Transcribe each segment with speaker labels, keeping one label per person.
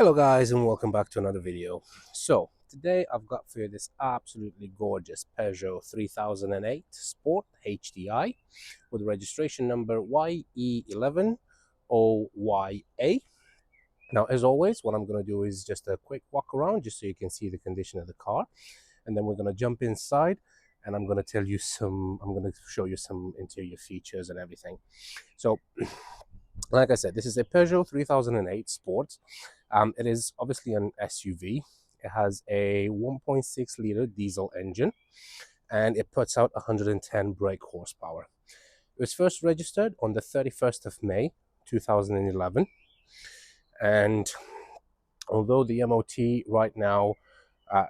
Speaker 1: Hello guys, and welcome back to another video. So today I've got for you this absolutely gorgeous Peugeot 3008 Sport HDI with registration number YE11OYA. Now, as always, what I'm going to do is just a quick walk around just so you can see the condition of the car, and then we're going to jump inside and I'm going to show you some interior features and everything. So like I said, this is a Peugeot 3008 Sport. It is obviously an SUV. It has a 1.6 liter diesel engine and it puts out 110 brake horsepower. It was first registered on the 31st of May 2011, and although the MOT right now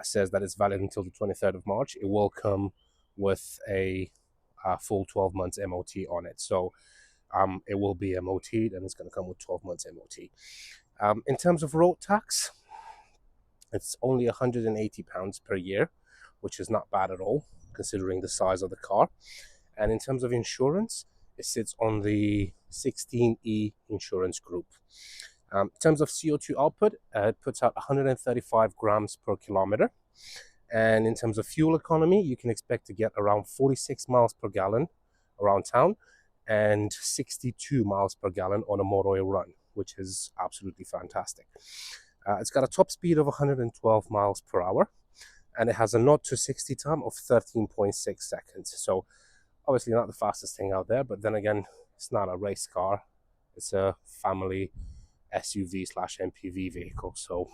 Speaker 1: says that it's valid until the 23rd of March, it will come with a full 12 months MOT on it. So it will be MOT'd and it's going to come with 12 months MOT. In terms of road tax, it's only £180 per year, which is not bad at all considering the size of the car. And in terms of insurance, it sits on the 16E insurance group. In terms of CO2 output, it puts out 135 grams per kilometer. And in terms of fuel economy, you can expect to get around 46 miles per gallon around town and 62 miles per gallon on a motorway run, which is absolutely fantastic. It's got a top speed of 112 miles per hour, and it has a 0 to 60 time of 13.6 seconds. So obviously not the fastest thing out there, but then again, it's not a race car. It's a family SUV slash MPV vehicle. So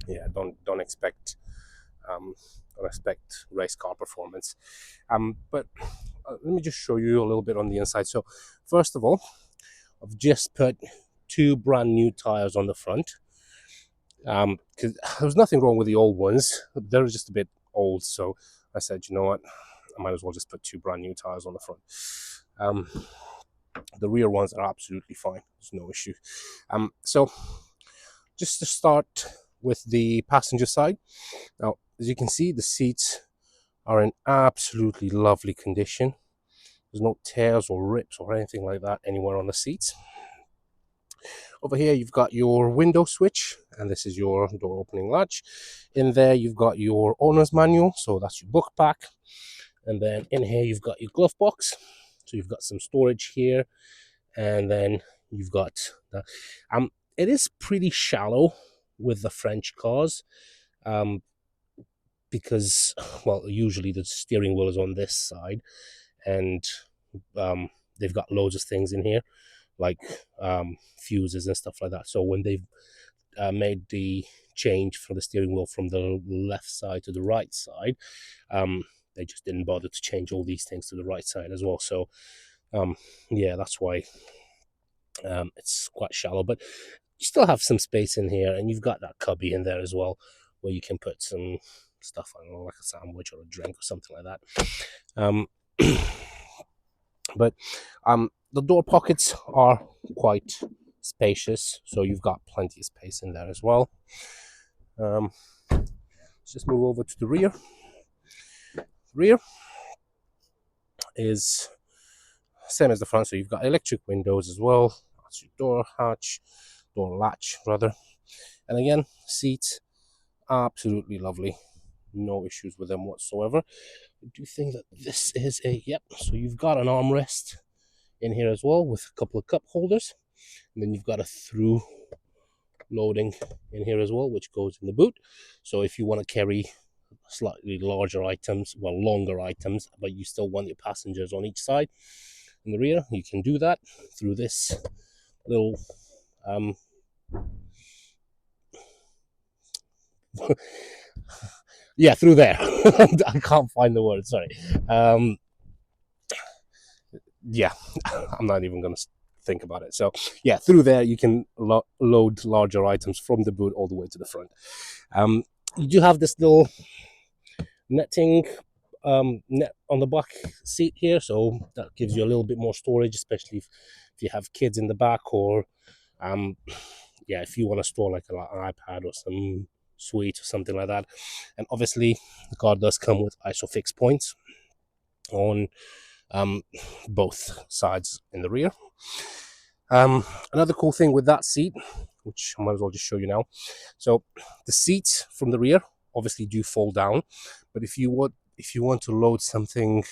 Speaker 1: yeah, don't expect race car performance. But let me just show you a little bit on the inside. So first of all, I've just put two brand new tires on the front, because there was nothing wrong with the old ones. They were just a bit old, so I said, you know what, I might as well just put two brand new tires on the front. The rear ones are absolutely fine, there's no issue. So just to start with the passenger side. Now, as you can see, the seats are in absolutely lovely condition. There's no tears or rips or anything like that anywhere on the seats. Over here, you've got your window switch, and this is your door opening latch. In there, you've got your owner's manual, so that's your book pack. And then in here, you've got your glove box. So you've got some storage here, and then you've got the... it is pretty shallow with the French cars, because, well, usually the steering wheel is on this side, and they've got loads of things in here, like fuses and stuff like that. So when they've made the change for the steering wheel from the left side to the right side, they just didn't bother to change all these things to the right side as well. So yeah, that's why it's quite shallow, but you still have some space in here, and you've got that cubby in there as well where you can put some stuff, I don't know, like a sandwich or a drink or something like that. But the door pockets are quite spacious, so you've got plenty of space in there as well. Let's just move over to the rear. The rear is same as the front, so you've got electric windows as well. That's your door latch rather. And again, seats absolutely lovely, no issues with them whatsoever. I do think that this is so you've got an armrest in here as well with a couple of cup holders, and then you've got a through loading in here as well, which goes in the boot. So if you want to carry slightly larger items, well, longer items, but you still want your passengers on each side in the rear, you can do that through this little yeah, through there. I can't find the word, sorry. Yeah, I'm not even gonna think about it. So yeah, through there you can load larger items from the boot all the way to the front. You do have this little netting net on the back seat here, so that gives you a little bit more storage, especially if you have kids in the back, or yeah, if you want to store like an iPad or some sweet or something like that. And obviously the car does come with ISOFIX points on both sides in the rear. Another cool thing with that seat, which I might as well just show you now. So the seats from the rear obviously do fall down, but if you want to load something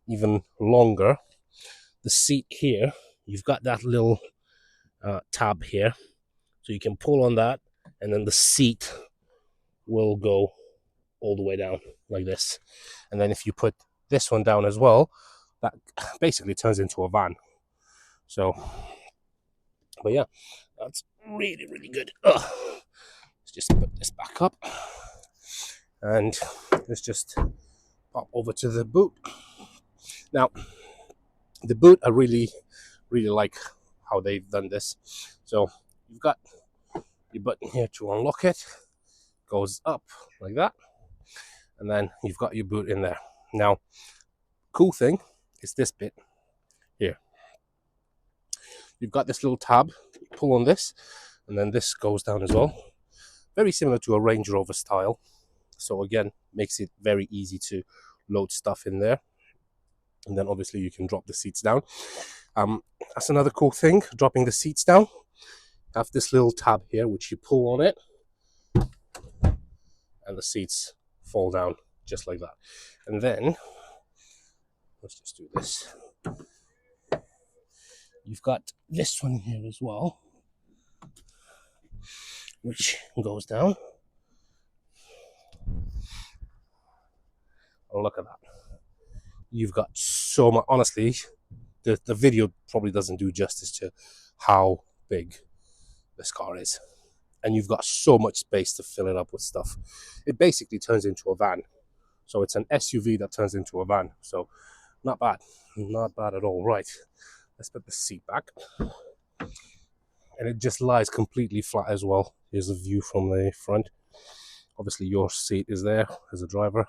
Speaker 1: even longer, the seat here, you've got that little tab here, so you can pull on that, and then the seat will go all the way down like this. And then if you put this one down as well, that basically turns into a van. So, but yeah, that's really, really good. Let's just put this back up, and let's just pop over to the boot. Now, the boot, I really, really like how they've done this. So you've got your button here to unlock it, goes up like that, and then you've got your boot in there. Now, cool thing is this bit here. You've got this little tab, you pull on this, and then this goes down as well. Very similar to a Range Rover style. So again, makes it very easy to load stuff in there. And then obviously you can drop the seats down. That's another cool thing, dropping the seats down. You have this little tab here, which you pull on it, and the seats fall down just like that. And then, let's just do this. You've got this one here as well, which goes down. Oh, look at that. You've got so much, honestly, the video probably doesn't do justice to how big this car is. And you've got so much space to fill it up with stuff. It basically turns into a van. So it's an SUV that turns into a van. So not bad. Not bad at all. Right. Let's put the seat back. And it just lies completely flat as well. Here's a view from the front. Obviously your seat is there as a driver,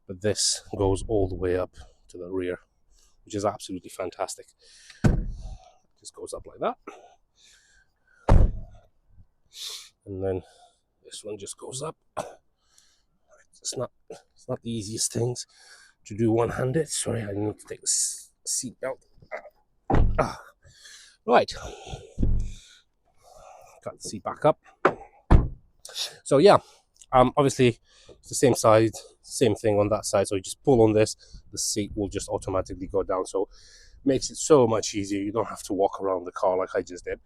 Speaker 1: but this goes all the way up to the rear, which is absolutely fantastic. Just goes up like that. And then this one just goes up. It's not the easiest things to do one-handed. Sorry, I need to take the seat out. Right. Got the seat back up. So yeah, obviously it's the same side, same thing on that side. So you just pull on this, the seat will just automatically go down. So it makes it so much easier. You don't have to walk around the car like I just did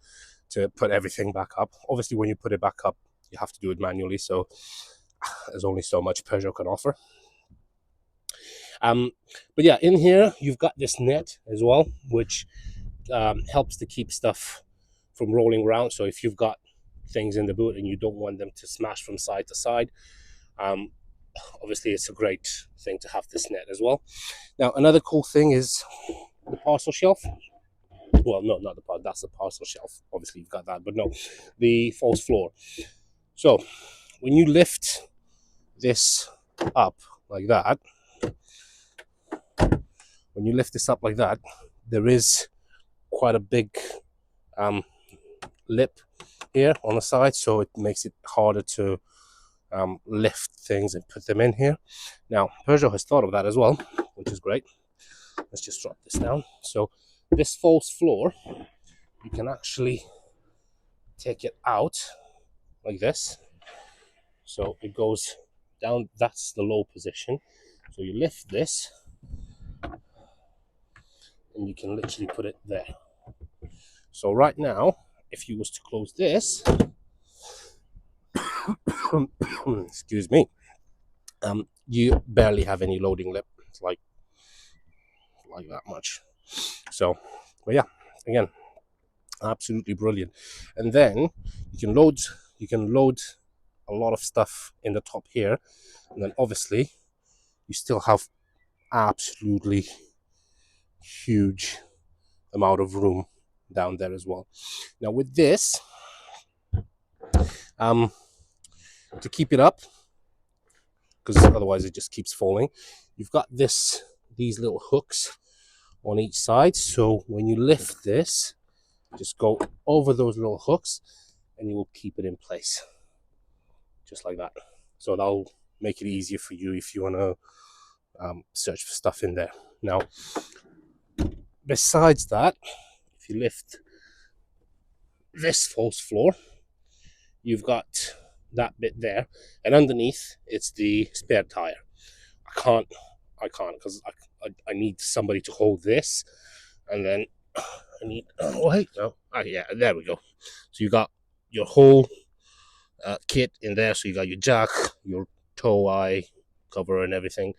Speaker 1: to put everything back up. Obviously, when you put it back up, you have to do it manually. So there's only so much Peugeot can offer. But yeah, in here you've got this net as well, which helps to keep stuff from rolling around. So if you've got things in the boot and you don't want them to smash from side to side, obviously it's a great thing to have this net as well. Now another cool thing is the parcel shelf. Well, no, not the part, that's the parcel shelf. Obviously you've got that, but no, the false floor. So when you lift this up like that, there is quite a big lip here on the side, so it makes it harder to lift things and put them in here. Now Peugeot has thought of that as well, which is great. Let's just drop this down. So this false floor, you can actually take it out like this, so it goes down. That's the low position. So you lift this and you can literally put it there. So right now, if you was to close this, excuse me, you barely have any loading lip. It's like that much. So, but yeah, again, absolutely brilliant. And then you can load a lot of stuff in the top here, and then obviously you still have absolutely huge amount of room down there as well. Now with this, to keep it up, because otherwise it just keeps falling, you've got these little hooks on each side. So when you lift this, just go over those little hooks and you will keep it in place just like that. So that'll make it easier for you if you want to search for stuff in there. Now besides that, if you lift this false floor, you've got that bit there, and underneath it's the spare tire. I can't because I need somebody to hold this, and then I need. Oh wait, no, yeah, there we go. So you got your whole kit in there. So you got your jack, your tow eye cover, and everything.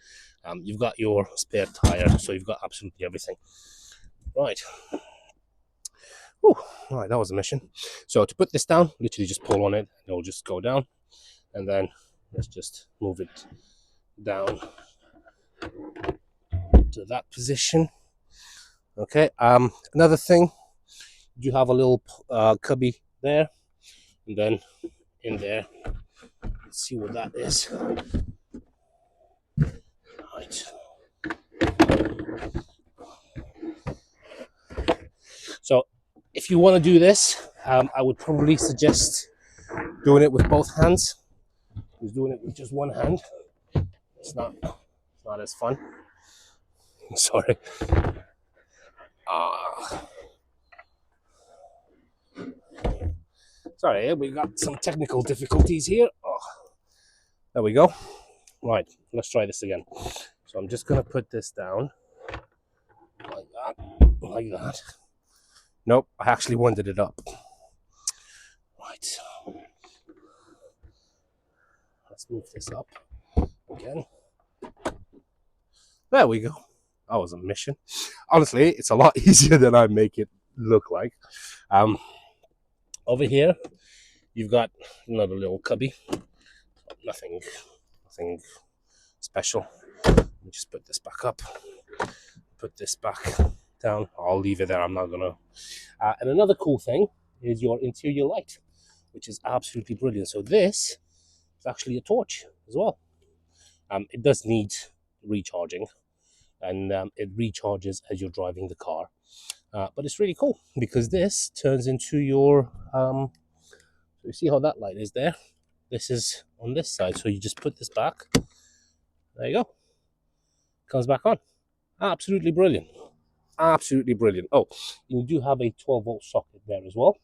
Speaker 1: You've got your spare tire, so you've got absolutely everything. Right. Whew. Right, that was a mission. So to put this down, literally just pull on it, and it'll just go down, and then let's just move it down to that position. Okay. Another thing, you have a little cubby there, and then in there, let's see what that is. Right. So if you want to do this, I would probably suggest doing it with both hands. Because doing it with just one hand, it's not as fun. Sorry. Sorry, we got some technical difficulties here. Oh, there we go. Right, let's try this again. So I'm just going to put this down like that, like that. Nope, I actually wanted it up. Right. Let's move this up again. There we go. That was a mission. Honestly, it's a lot easier than I make it look like. Over here, you've got another little cubby. Nothing special. Let me just put this back up. Put this back down. I'll leave it there. I'm not gonna. And another cool thing is your interior light, which is absolutely brilliant. So this is actually a torch as well. It does need recharging, and it recharges as you're driving the car. But it's really cool because this turns into your. So you see how that light is there? This is on this side, so you just put this back. There you go. Comes back on. Absolutely brilliant. Absolutely brilliant. Oh, you do have a 12-volt socket there as well.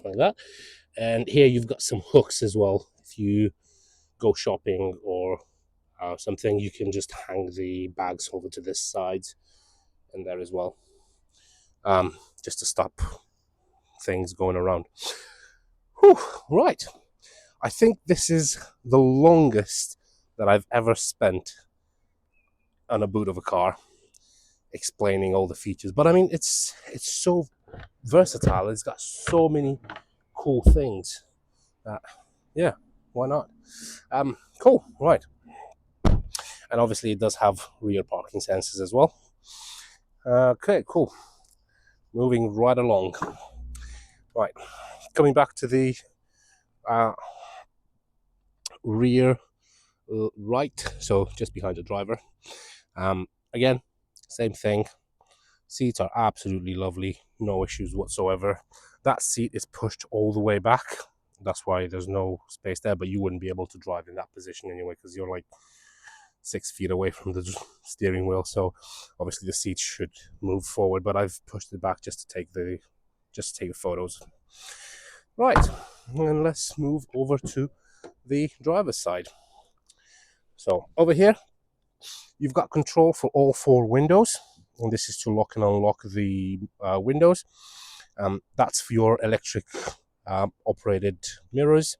Speaker 1: Like that. And here you've got some hooks as well. If you go shopping or something, you can just hang the bags over to this side and there as well. Just to stop things going around. Whew, right. I think this is the longest that I've ever spent on a boot of a car explaining all the features. But I mean, it's so versatile. It's got so many cool things that, yeah, why not? Cool, right. And obviously it does have rear parking sensors as well. Okay, cool. Moving right along. Right, coming back to the rear right, so just behind the driver. Again, same thing. Seats are absolutely lovely, no issues whatsoever. That seat is pushed all the way back. That's why there's no space there, but you wouldn't be able to drive in that position anyway because you're like 6 feet away from the steering wheel. So obviously the seat should move forward, but I've pushed it back just to take the photos. Right, and let's move over to the driver's side. So over here, you've got control for all 4 windows, and this is to lock and unlock the windows. That's for your electric operated mirrors.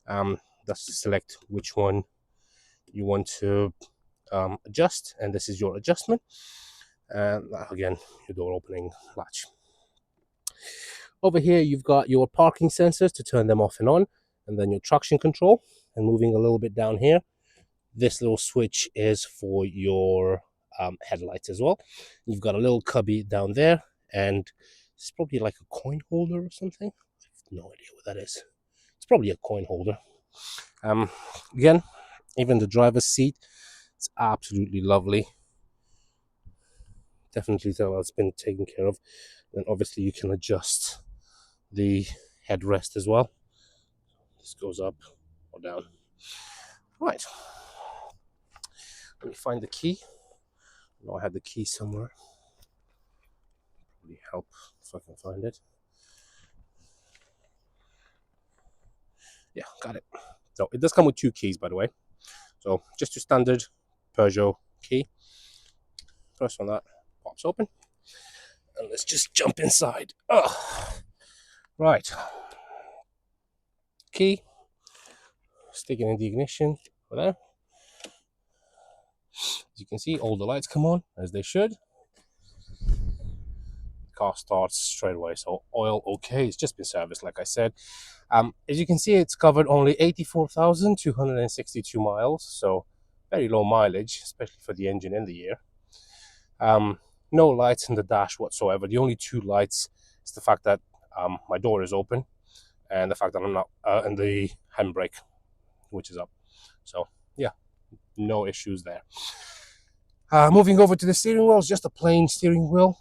Speaker 1: That's to select which one you want to adjust, and this is your adjustment. And again, your door opening latch. Over here, you've got your parking sensors to turn them off and on, and then your traction control. And moving a little bit down here, this little switch is for your headlights as well. You've got a little cubby down there, and it's probably like a coin holder or something. I have no idea what that is. It's probably a coin holder. Again, even the driver's seat, it's absolutely lovely. Definitely tell it's been taken care of. And obviously you can adjust the headrest as well. This goes up or down. Right. Let me find the key. I know I had the key somewhere. Really help if I can find it. Yeah, got it. So it does come with 2 keys, by the way. So just your standard Peugeot key. First one that pops open. And let's just jump inside. Oh, right. Key. Stick it in the ignition over there. As you can see, all the lights come on, as they should. The car starts straight away, so oil okay. It's just been serviced, like I said. As you can see, it's covered only 84,262 miles, so very low mileage, especially for the engine in the year. No lights in the dash whatsoever. The only 2 lights is the fact that my door is open and the fact that I'm not and the handbrake, which is up. So yeah, no issues there. Moving over to the steering wheel, it's just a plain steering wheel.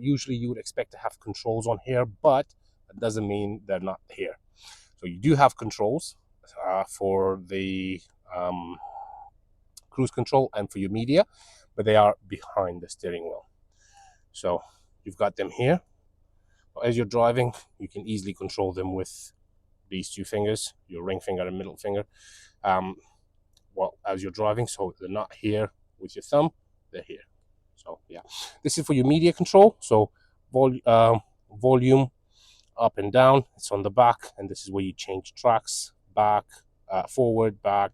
Speaker 1: Usually you would expect to have controls on here, but that doesn't mean they're not here. So you do have controls for the cruise control and for your media, but they are behind the steering wheel. So you've got them here. As you're driving, you can easily control them with these 2 fingers, your ring finger and middle finger. Well, as you're driving, so they're not here with your thumb, they're here. So yeah, this is for your media control. So volume up and down, it's on the back, and this is where you change tracks, back, forward, back.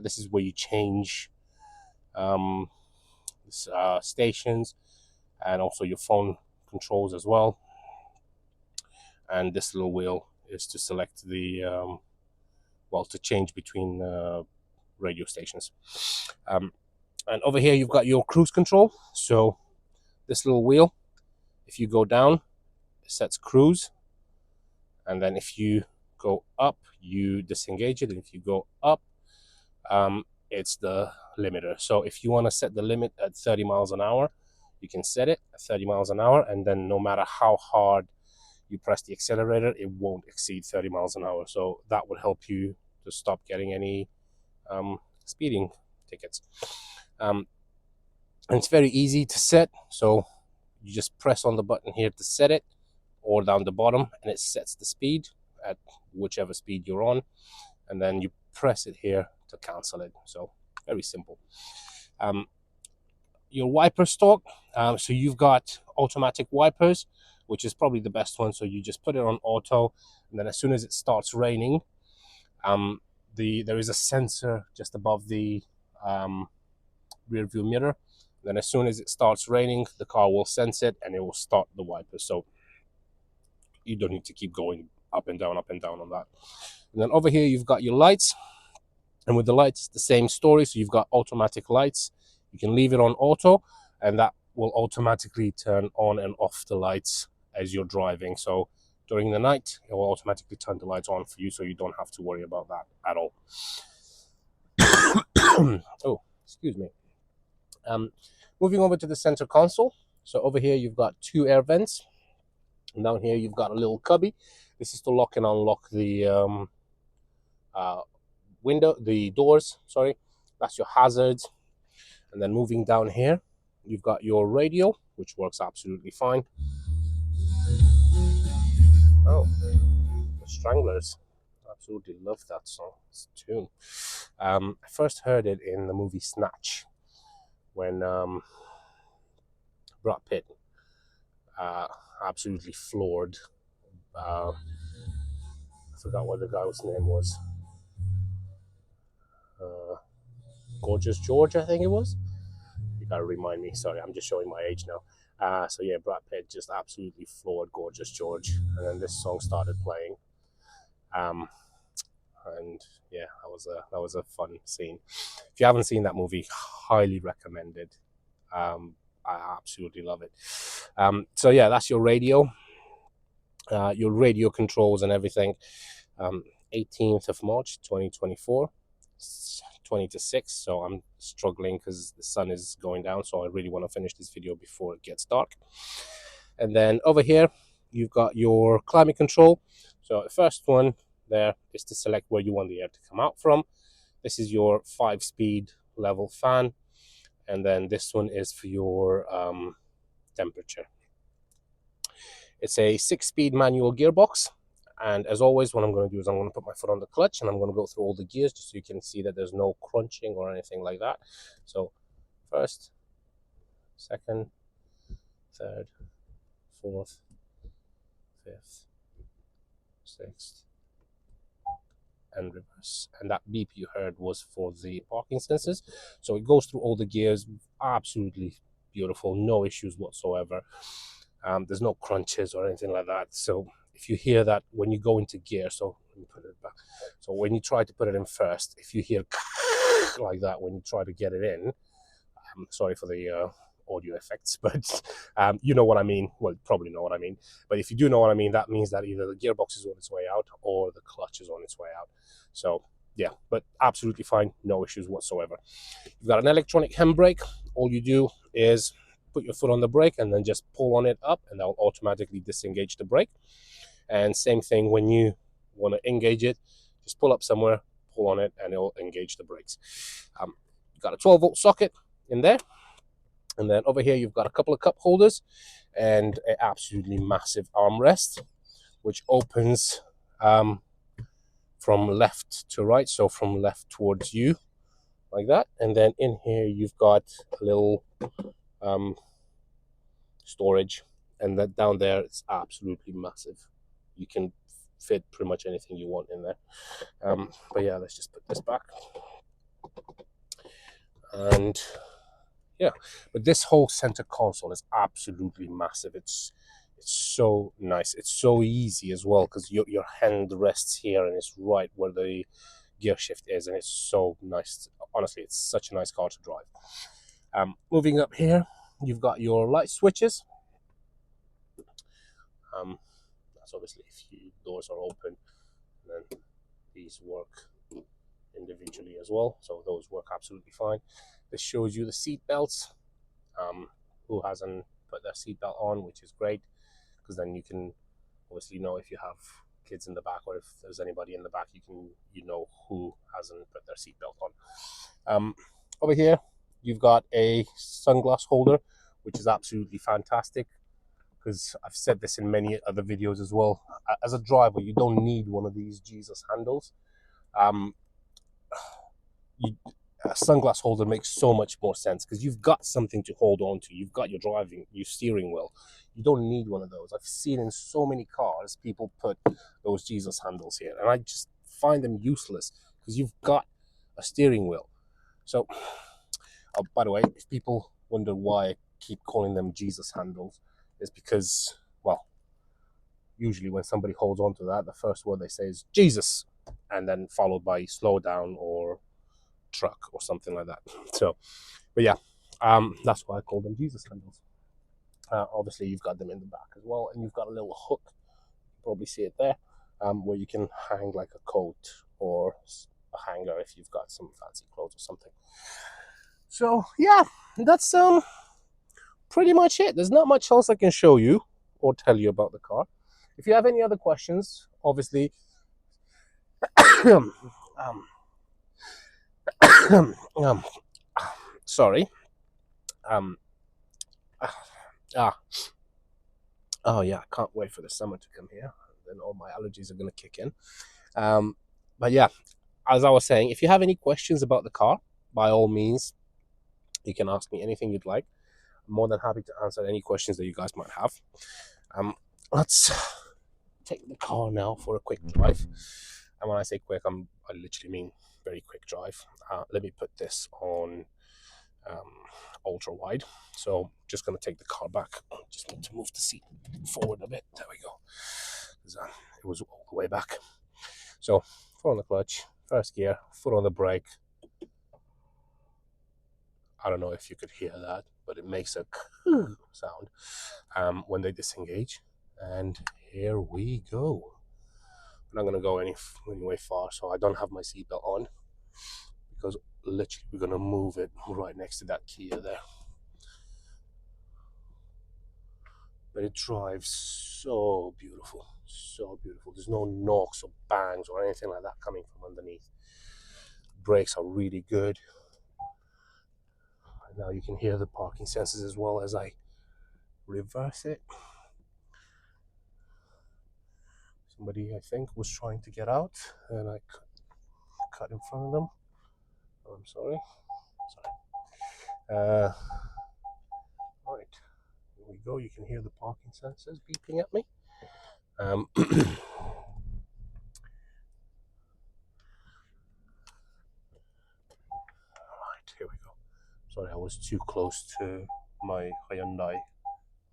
Speaker 1: This is where you change stations, and also your phone controls as well. And this little wheel is to select the to change between radio stations. And over here you've got your cruise control. So this little wheel, if you go down, it sets cruise, and then if you go up, you disengage it, and if you go up, it's the limiter. So if you want to set the limit at 30 miles an hour, you can set it at 30 miles an hour, and then no matter how hard you press the accelerator, it won't exceed 30 miles an hour. So that would help you to stop getting any speeding tickets. And it's very easy to set. So you just press on the button here to set it, or down the bottom, and it sets the speed at whichever speed you're on. And then you press it here to cancel it. So very simple. Your wiper stalk. So you've got automatic wipers, which is probably the best one. So you just put it on auto, and then as soon as it starts raining, there is a sensor just above the rear view mirror. Then as soon as it starts raining, the car will sense it and it will start the wiper. So you don't need to keep going up and down on that. And then over here you've got your lights, and with the lights it's the same story. So you've got automatic lights. You can leave it on auto, and that will automatically turn on and off the lights as you're driving. So during the night, it will automatically turn the lights on for you, so you don't have to worry about that at all. Oh, excuse me. Moving over to the center console. So over here, you've got 2 air vents. And down here, you've got a little cubby. This is to lock and unlock the the doors, sorry. That's your hazards. And then moving down here, you've got your radio, which works absolutely fine. Oh, the Stranglers. Absolutely love that song. It's a tune. I first heard it in the movie Snatch, when Brad Pitt absolutely floored. I forgot what the guy's name was. Gorgeous George, I think it was. You gotta remind me. Sorry, I'm just showing my age now. So yeah, Brad Pitt just absolutely floored Gorgeous George, and then this song started playing. And yeah, that was a fun scene. If you haven't seen that movie, highly recommended. I absolutely love it. So yeah, that's your radio controls and everything. 18th of March 2024, 20 to 6. So I'm struggling because the sun is going down, so I really want to finish this video before it gets dark. And then over here you've got your climate control. So the first one there is to select where you want the air to come out from. This is your 5-speed level fan, and then this one is for your temperature. It's a 6-speed manual gearbox. And as always, what I'm going to do is I'm going to put my foot on the clutch and I'm going to go through all the gears just so you can see that there's no crunching or anything like that. So first, second, third, fourth, fifth, sixth, and reverse. And that beep you heard was for the parking sensors. So it goes through all the gears, absolutely beautiful, no issues whatsoever. There's no crunches or anything like that. So if you hear that when you go into gear, so let me put it back. So when you try to put it in first, if you hear like that when you try to get it in, sorry for the audio effects, but you know what I mean. Well, probably know what I mean. But if you do know what I mean, that means that either the gearbox is on its way out or the clutch is on its way out. So yeah, but absolutely fine, no issues whatsoever. You've got an electronic handbrake. All you do is put your foot on the brake and then just pull on it up, and that will automatically disengage the brake. And same thing when you want to engage it, just pull up somewhere, pull on it, and it will engage the brakes. You've got a 12-volt socket in there. And then over here, you've got a couple of cup holders and an absolutely massive armrest, which opens from left to right. So from left towards you, like that. And then in here, you've got a little storage. And that down there, it's absolutely massive. You can fit pretty much anything you want in there. But yeah, let's just put this back. And yeah, but this whole center console is absolutely massive. It's so nice. It's so easy as well because your hand rests here and it's right where the gear shift is, and it's so nice. Honestly, it's such a nice car to drive. Moving up here, you've got your light switches. That's obviously if your doors are open, and then these work individually as well, so those work absolutely fine. This shows you the seat belts. Who hasn't put their seatbelt on, which is great, because then you can obviously know if you have kids in the back or if there's anybody in the back, you know who hasn't put their seatbelt on. Over here, you've got a sunglass holder, which is absolutely fantastic, because I've said this in many other videos as well. As a driver, you don't need one of these Jesus handles. A sunglass holder makes so much more sense because you've got something to hold on to. You've got your steering wheel. You don't need one of those. I've seen in so many cars people put those Jesus handles here, and I just find them useless because you've got a steering wheel. So, by the way, if people wonder why I keep calling them Jesus handles, it's because, well, usually when somebody holds on to that, the first word they say is Jesus, and then followed by slow down or truck or something like that. So, but yeah, that's why I call them Jesus handles. Obviously, you've got them in the back as well, and you've got a little hook. You probably see it there, where you can hang like a coat or a hanger if you've got some fancy clothes or something. So yeah, that's pretty much it. There's not much else I can show you or tell you about the car. If you have any other questions, obviously, sorry. Oh yeah, I can't wait for the summer to come here. Then all my allergies are going to kick in. But yeah, as I was saying, if you have any questions about the car, by all means, you can ask me anything you'd like. I'm more than happy to answer any questions that you guys might have. Let's take the car now for a quick drive. And when I say quick, I literally mean very quick drive. Let me put this on ultra wide. So just going to take the car back. Just need to move the seat forward a bit. There we go. It was all the way back. So foot on the clutch, first gear, foot on the brake. I don't know if you could hear that, but it makes a sound when they disengage. And here we go. I'm not going to go anyway far, so I don't have my seatbelt on, because literally we're going to move it right next to that Kia there. But it drives so beautiful, so beautiful. There's no knocks or bangs or anything like that coming from underneath. Brakes are really good. And now you can hear the parking sensors as well as I reverse it. Somebody, I think, was trying to get out, and I cut in front of them. Oh, I'm sorry. Sorry. Right, here we go. You can hear the parking sensors beeping at me. Right, here we go. Sorry, I was too close to my Hyundai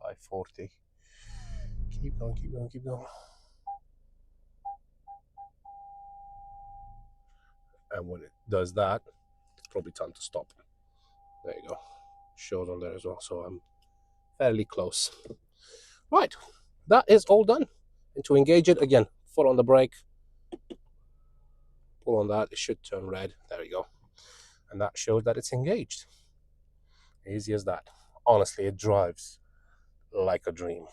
Speaker 1: i40. Keep going, keep going, keep going. And when it does that, it's probably time to stop. There you go. Shows on there as well, so I'm fairly close. Right, that is all done. And to engage it, again, foot on the brake, pull on that, it should turn red. There you go. And that shows that it's engaged. Easy as that. Honestly, it drives like a dream.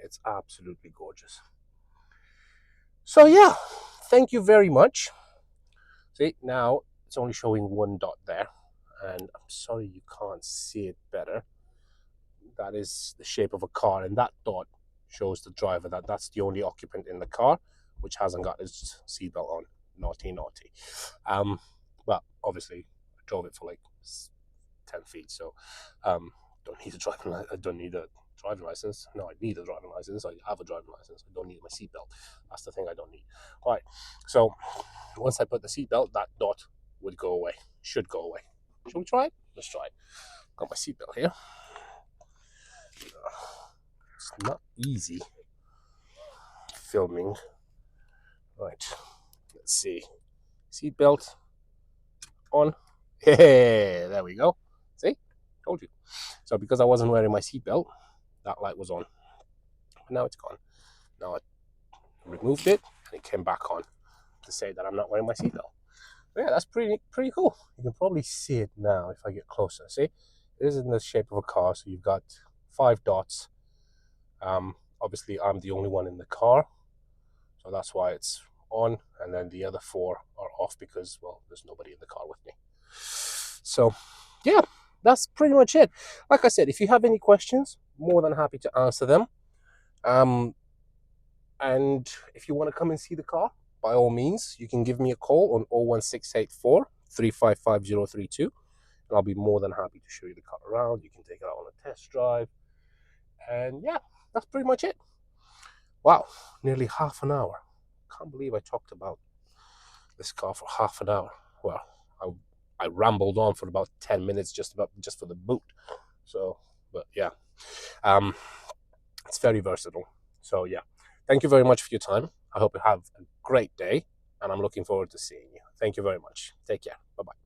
Speaker 1: It's absolutely gorgeous. So yeah, thank you very much. See, now it's only showing one dot there, and I'm sorry you can't see it better. That is the shape of a car, and that dot shows the driver that that's the only occupant in the car which hasn't got his seatbelt on. Naughty, naughty. But obviously, I drove it for like 10 feet, so don't need a driving. I don't need a driving license. No, I need a driving license. I have a driving license. I don't need my seatbelt. That's the thing I don't need. All right. So once I put the seatbelt, that dot would go away. Should go away. Shall we try it? Let's try it. Got my seatbelt here. It's not easy filming. Right. Let's see. Seatbelt on. Hey, there we go. See? Told you. So because I wasn't wearing my seatbelt, that light was on. But now it's gone. Now I removed it and it came back on to say that I'm not wearing my seatbelt. Yeah, that's pretty cool. You can probably see it now if I get closer. See? It is in the shape of a car, so you've got 5 dots. Obviously I'm the only one in the car, so that's why it's on, and then the other 4 are off because, well, there's nobody in the car with me. So yeah, that's pretty much it. Like I said, if you have any questions, more than happy to answer them. And if you want to come and see the car, by all means, you can give me a call on 01684 355 and I'll be more than happy to show you the car around. You can take it out on a test drive, and yeah, that's pretty much it. Wow, nearly half an hour. Can't believe I talked about this car for half an hour. Well, I rambled on for about 10 minutes just for the boot. So, but yeah, it's very versatile. So yeah, thank you very much for your time. I hope you have a great day, and I'm looking forward to seeing you. Thank you very much. Take care. Bye-bye.